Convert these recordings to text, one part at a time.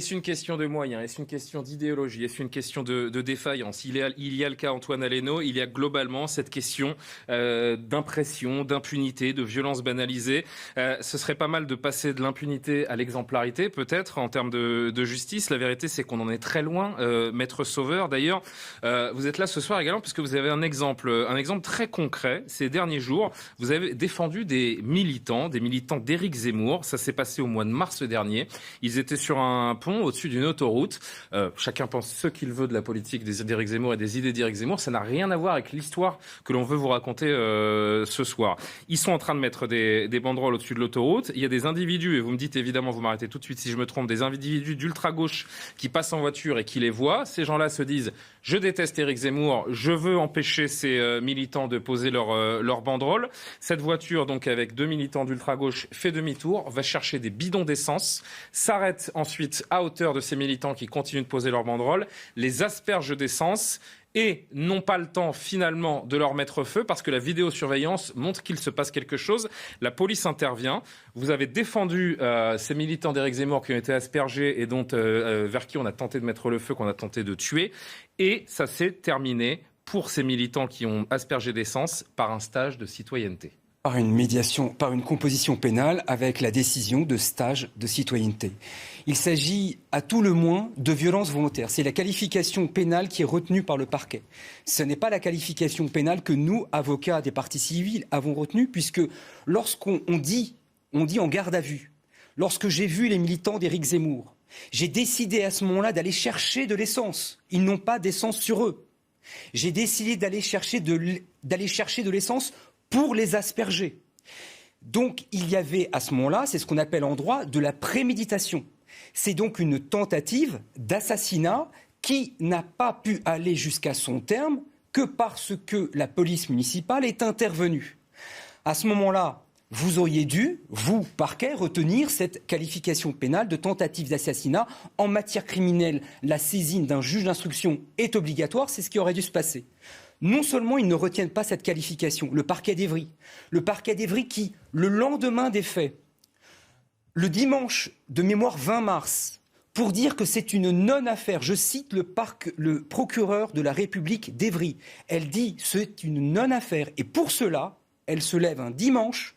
Est-ce une question de moyens? Est-ce une question d'idéologie? Est-ce une question de défaillance? Il y a le cas Antoine Aleno, il y a globalement cette question d'impression, d'impunité, de violence banalisée. Ce serait pas mal de passer de l'impunité à l'exemplarité, peut-être, en termes de justice. La vérité, c'est qu'on en est très loin. Maître Sauveur, d'ailleurs, vous êtes là ce soir également parce que vous avez un exemple très concret. Ces derniers jours, vous avez défendu des militants d'Éric Zemmour. Ça s'est passé au mois de mars dernier. Ils étaient sur un pont au-dessus d'une autoroute. Chacun pense ce qu'il veut de la politique d'Éric Zemmour et des idées d'Éric Zemmour. Ça n'a rien à voir avec l'histoire que l'on veut vous raconter ce soir. Ils sont en train de mettre des banderoles au-dessus de l'autoroute. Il y a des individus, et vous me dites évidemment, vous m'arrêtez tout de suite si je me trompe, des individus d'ultra-gauche qui passent en voiture et qui les voient. Ces gens-là se disent « Je déteste Éric Zemmour, je veux empêcher ces militants de poser leur banderole ». Cette voiture, donc avec 2 militants d'ultra-gauche, fait demi-tour, va chercher des bidons d'essence, s'arrête ensuite à hauteur de ces militants qui continuent de poser leur banderole, les asperge d'essence et n'ont pas le temps finalement de leur mettre feu parce que la vidéosurveillance montre qu'il se passe quelque chose. La police intervient. Vous avez défendu ces militants d'Éric Zemmour qui ont été aspergés et vers qui on a tenté de mettre le feu, qu'on a tenté de tuer. Et ça s'est terminé pour ces militants qui ont aspergé d'essence par un stage de citoyenneté. Par une composition pénale avec la décision de stage de citoyenneté. Il s'agit à tout le moins de violence volontaire. C'est la qualification pénale qui est retenue par le parquet. Ce n'est pas la qualification pénale que nous, avocats des parties civiles, avons retenue, puisque lorsqu'on dit en garde à vue, lorsque j'ai vu les militants d'Éric Zemmour, j'ai décidé à ce moment-là d'aller chercher de l'essence. Ils n'ont pas d'essence sur eux. J'ai décidé d'aller chercher de l'essence pour les asperger. Donc il y avait à ce moment-là, c'est ce qu'on appelle en droit de la préméditation. C'est donc une tentative d'assassinat qui n'a pas pu aller jusqu'à son terme que parce que la police municipale est intervenue. À ce moment-là, vous auriez dû, vous, parquet, retenir cette qualification pénale de tentative d'assassinat. En matière criminelle, la saisine d'un juge d'instruction est obligatoire, c'est ce qui aurait dû se passer. Non seulement ils ne retiennent pas cette qualification, le parquet d'Évry qui, le lendemain des faits, le dimanche de mémoire 20 mars, pour dire que c'est une non-affaire, je cite le procureur de la République d'Évry, elle dit c'est une non-affaire et pour cela, elle se lève un dimanche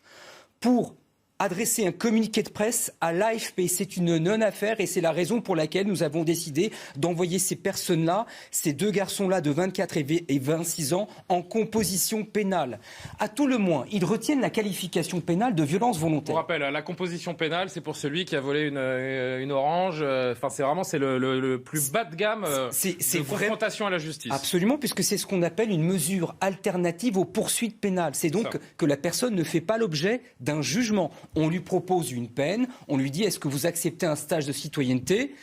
pour adresser un communiqué de presse à l'AFP. C'est une non-affaire et c'est la raison pour laquelle nous avons décidé d'envoyer ces personnes-là, ces 2 garçons-là de 24 et 26 ans, en composition pénale. À tout le moins, ils retiennent la qualification pénale de violence volontaire. Pour rappel, la composition pénale, c'est pour celui qui a volé une orange. Enfin, c'est le plus bas de gamme de confrontation à la justice. Absolument, puisque c'est ce qu'on appelle une mesure alternative aux poursuites pénales. C'est donc que la personne ne fait pas l'objet d'un jugement. On lui propose une peine, on lui dit est-ce que vous acceptez un stage de citoyenneté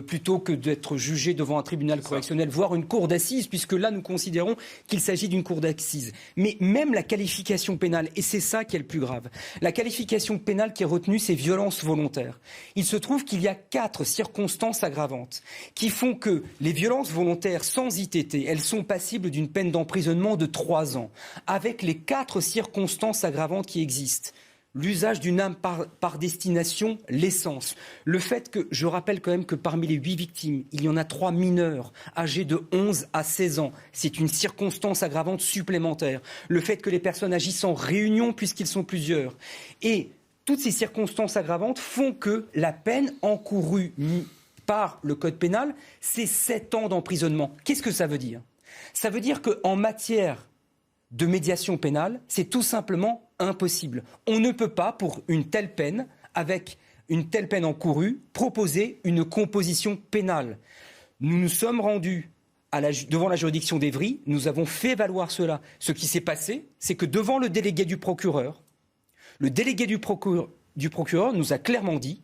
plutôt que d'être jugé devant un tribunal correctionnel, voire une cour d'assises, puisque là nous considérons qu'il s'agit d'une cour d'assises. Mais même la qualification pénale, et c'est ça qui est le plus grave, la qualification pénale qui est retenue, c'est violence volontaire. Il se trouve qu'il y a 4 circonstances aggravantes qui font que les violences volontaires sans ITT, elles sont passibles d'une peine d'emprisonnement de 3 ans, avec les 4 circonstances aggravantes qui existent. L'usage d'une arme par destination, l'essence. Le fait que, je rappelle quand même que parmi les 8 victimes, il y en a 3 mineurs, âgés de 11 à 16 ans. C'est une circonstance aggravante supplémentaire. Le fait que les personnes agissent en réunion puisqu'ils sont plusieurs. Et toutes ces circonstances aggravantes font que la peine encourue par le code pénal, c'est 7 ans d'emprisonnement. Qu'est-ce que ça veut dire ? Ça veut dire qu'en matière de médiation pénale, c'est tout simplement impossible. On ne peut pas, pour une telle peine, avec une telle peine encourue, proposer une composition pénale. Nous nous sommes rendus devant la juridiction d'Évry, nous avons fait valoir cela. Ce qui s'est passé, c'est que devant le délégué du procureur nous a clairement dit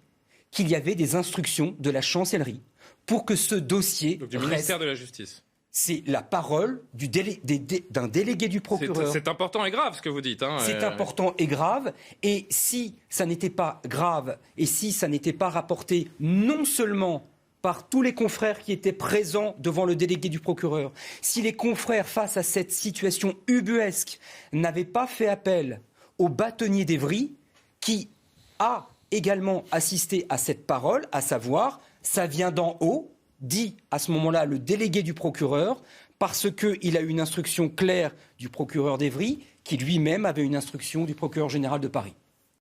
qu'il y avait des instructions de la chancellerie pour que ce dossier donc du ministère de la Justice. C'est la parole d'un délégué du procureur. C'est important et grave ce que vous dites. C'est important et grave. Et si ça n'était pas grave, et si ça n'était pas rapporté non seulement par tous les confrères qui étaient présents devant le délégué du procureur, si les confrères, face à cette situation ubuesque, n'avaient pas fait appel au bâtonnier d'Évry, qui a également assisté à cette parole, à savoir Ça vient d'en haut, dit à ce moment-là le délégué du procureur, parce qu'il a eu une instruction claire du procureur d'Évry, qui lui-même avait une instruction du procureur général de Paris.